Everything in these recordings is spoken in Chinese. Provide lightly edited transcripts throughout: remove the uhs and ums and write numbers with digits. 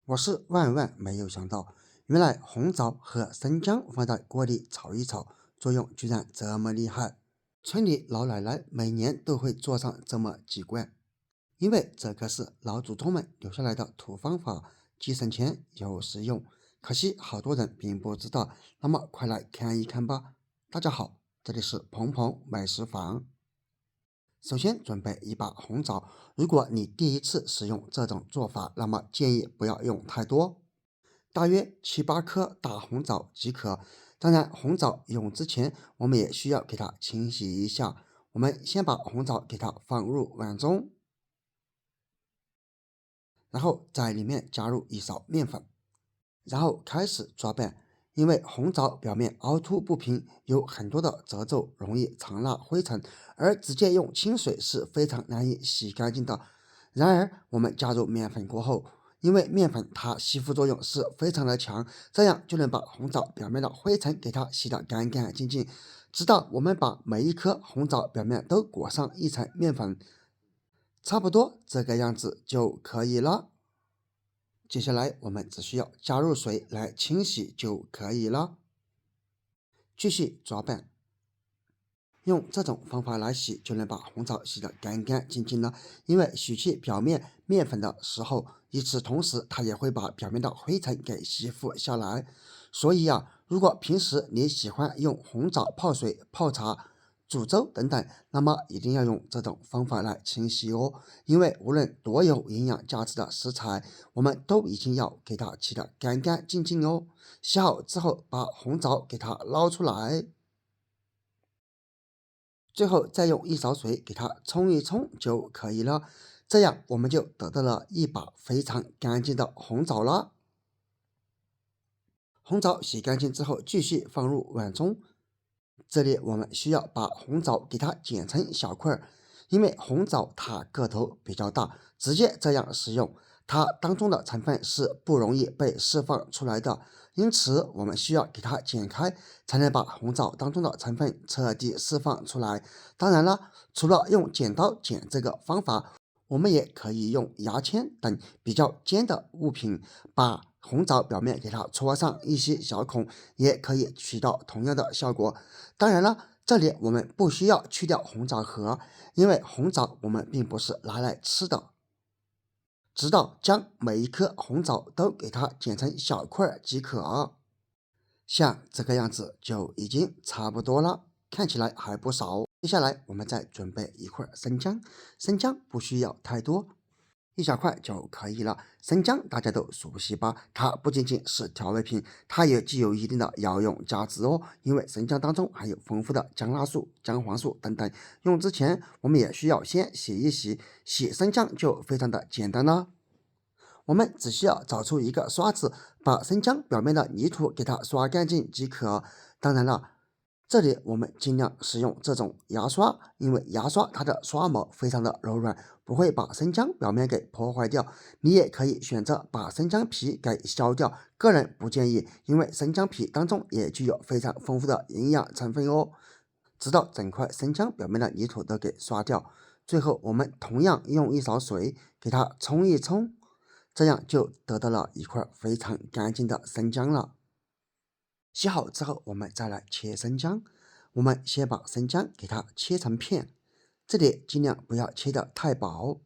我是萬沒有想到，原來紅棗和生薑放在鍋裡炒一炒，作用居然這麼厲害。村裡老奶奶每年都會做上這麼幾罐，因為這個是老祖宗們留下來的土方法，既省錢又實用。可惜好多人並不知道，那麼快來看一看吧。大家好，這裡是鵬鵬美食坊。首先準備一把紅棗，如果你第一次使用這種做法，那麼建議不要用太多，大約7、8顆大紅棗即可。當然紅棗用之前，我們也需要給它清洗一下。我們先把紅棗給它放入碗中，然後在裡面加入一勺麵粉，然後開始抓拌。因為紅棗表面凹凸不平，有很多的褶皱，容易藏纳灰塵，而直接用清水是非常難以洗乾淨的。然而我們加入麵粉過後，因為麵粉它吸附作用是非常的強，這樣就能把紅棗表面的灰塵給它洗得乾乾淨淨，直到我們把每一顆紅棗表面都裹上一層麵粉，差不多這個樣子就可以了。接下來我們只需要加入水來清洗就可以了。繼續抓拌，用這種方法來洗就能把紅棗洗得乾乾淨淨了。因為洗去表面麵粉的時候，與此同時它也會把表面的灰塵給吸附下來。所以如果平時你喜歡用紅棗泡水、泡茶、煮粥等等，那麼一定要用這種方法來清洗哦。因為無論多有營養價值的食材，我們都一定要給它洗得乾乾淨淨哦。洗好之後，把紅棗給它撈出來，最後再用一勺水給它沖一沖就可以了。這樣我們就得到了一把非常乾淨的紅棗了。紅棗洗乾淨之後，繼續放入碗中。這裡我們需要把紅棗給它剪成小塊，因為紅棗它個頭比較大，直接這樣食用，它當中的成分是不容易被釋放出來的，因此我們需要給它剪開，才能把紅棗當中的成分徹底釋放出來。當然了，除了用剪刀剪這個方法，我們也可以用牙籤等比較尖的物品，把紅棗表面給它戳上一些小孔，也可以起到同樣的效果。當然了，這裡我們不需要去掉紅棗核，因為紅棗我們並不是拿來吃的。直到將每一顆紅棗都給它剪成小塊即可。像這個樣子就已經差不多了，看起來還不少。接下來我們再準備一塊生薑，生薑不需要太多，一小塊就可以了。生薑大家都熟悉吧？它不僅僅是調味品，它也具有一定的藥用價值哦。因為生薑當中含有豐富的薑辣素、薑黃素等等。用之前我們也需要先洗一洗，洗生薑就非常的簡单了。我們只需要找出一個刷子，把生薑表面的泥土给它刷乾淨即可。當然了，這裡我們盡量使用這種牙刷，因為牙刷它的刷毛非常的柔軟，不會把生薑表面給破壞掉。你也可以選擇把生薑皮給削掉，個人不建議，因為生薑皮當中也具有非常豐富的營養成分哦。直到整塊生薑表面的泥土都給刷掉，最後我們同樣用一勺水給它沖一沖，這樣就得到了一塊非常乾淨的生薑了。洗好之後，我們再來切生薑。我們先把生薑給它切成片，這裡盡量不要切得太薄。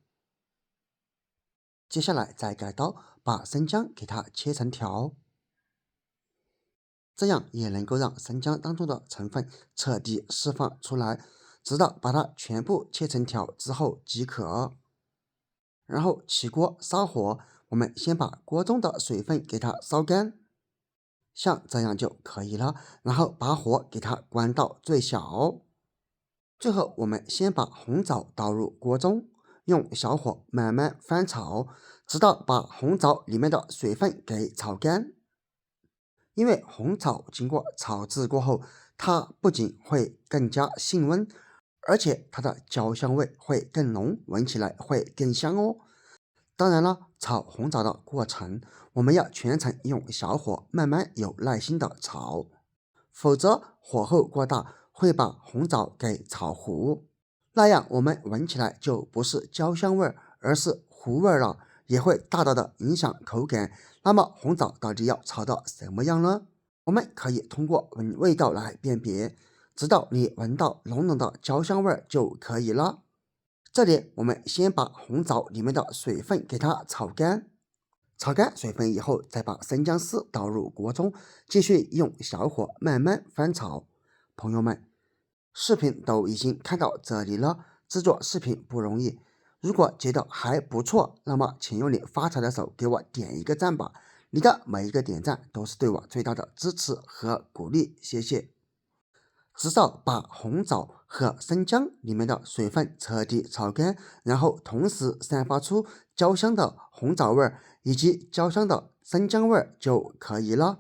接下來再改刀把生薑給它切成條，這樣也能夠讓生薑當中的成分徹底釋放出來，直到把它全部切成條之後即可。然後起鍋燒火，我們先把鍋中的水分給它燒乾，像這樣就可以了。然後把火給它關到最小。最後我們先把紅棗倒入鍋中，用小火慢慢翻炒，直到把紅棗裡面的水分給炒乾。因為紅棗經過炒制過後，它不僅會更加性溫，而且它的焦香味會更濃，聞起來會更香哦。當然了，炒紅棗的過程，我們要全程用小火慢慢有耐心的炒，否則火候過大會把紅棗給炒糊，那樣我們聞起來就不是焦香味，而是糊味了。也會大大的影響口感。那麼紅棗到底要炒到什麼樣呢？我們可以通過聞味道來辨別，直到你聞到濃濃的焦香味就可以了。這裡我們先把紅棗裡面的水分給它炒乾，炒乾水分以後，再把生薑絲倒入鍋中，繼續用小火慢慢翻炒。朋友們，視頻都已經看到這裡了，製作視頻不容易，如果覺得還不錯，那麼請用你發財的手給我點一個讚吧，你的每一個點讚都是對我最大的支持和鼓勵，謝謝。直到把紅棗和生薑裡面的水分徹底炒乾，然後同時散發出焦香的紅棗味以及焦香的生薑味就可以了。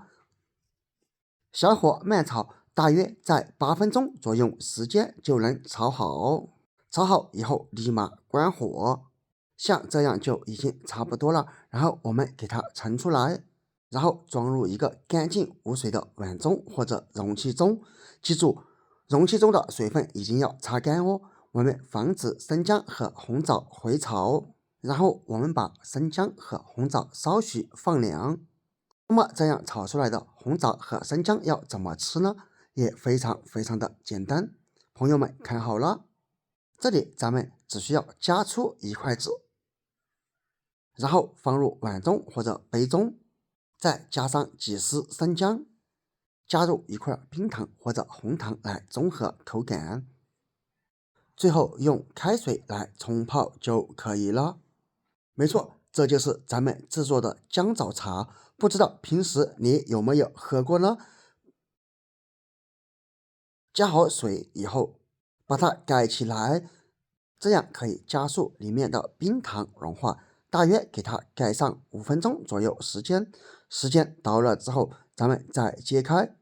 小火慢炒，大約在8分鐘左右時間就能炒好。炒好以後立馬關火，像這樣就已經差不多了。然後我們給它盛出來，然後裝入一個乾淨無水的碗中或者容器中。記住，容器中的水分已經要擦乾哦。我們防止生薑和紅棗回炒，然後我們把生薑和紅棗稍許放涼。那麼這樣炒出來的紅棗和生薑要怎麼吃呢？也非常的簡單。朋友們看好了，這裡咱們只需要夾出1筷子，然後放入碗中或者杯中，再加上幾絲生薑，加入1塊冰糖或者紅糖來中和口感，最後用開水來沖泡就可以了。沒錯，這就是咱們制作的薑棗茶。不知道平時你有沒有喝過呢？加好水以後，把它蓋起來，這樣可以加速裡面的冰糖融化。大約給它蓋上5分鐘左右時間。時間到了之後，咱們再揭開。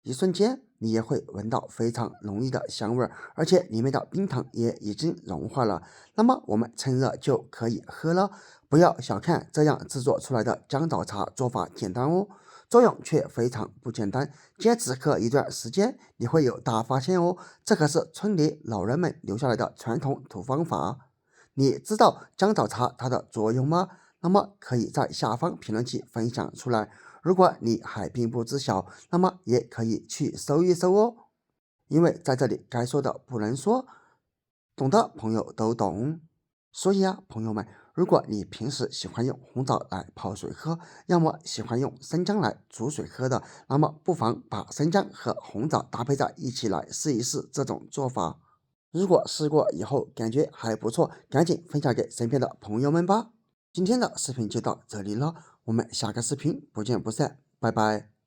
一瞬間你也會聞到非常濃郁的香味，而且裡面的冰糖也已經融化了。那麼我們趁熱就可以喝了。不要小看這樣制作出來的薑棗茶，做法簡單哦，作用卻非常不簡單。堅持喝一段時間，你會有大發現哦。這可是村裡老人們留下來的傳統土方法。你知道薑棗茶它的作用嗎？那麼可以在下方評論區分享出來。如果你還並不知曉，那麼也可以去搜一搜哦。因為在這裡該說的不能說，懂的朋友都懂。所以啊，朋友們，如果你平時喜歡用紅棗來泡水喝，要麼喜歡用生薑來煮水喝的，那麼不妨把生薑和紅棗搭配在一起來試一試這種做法。如果試過以後感覺還不錯，趕緊分享給身邊的朋友們吧。今天的視頻就到這裡了，我們下個視頻不見不散，拜拜。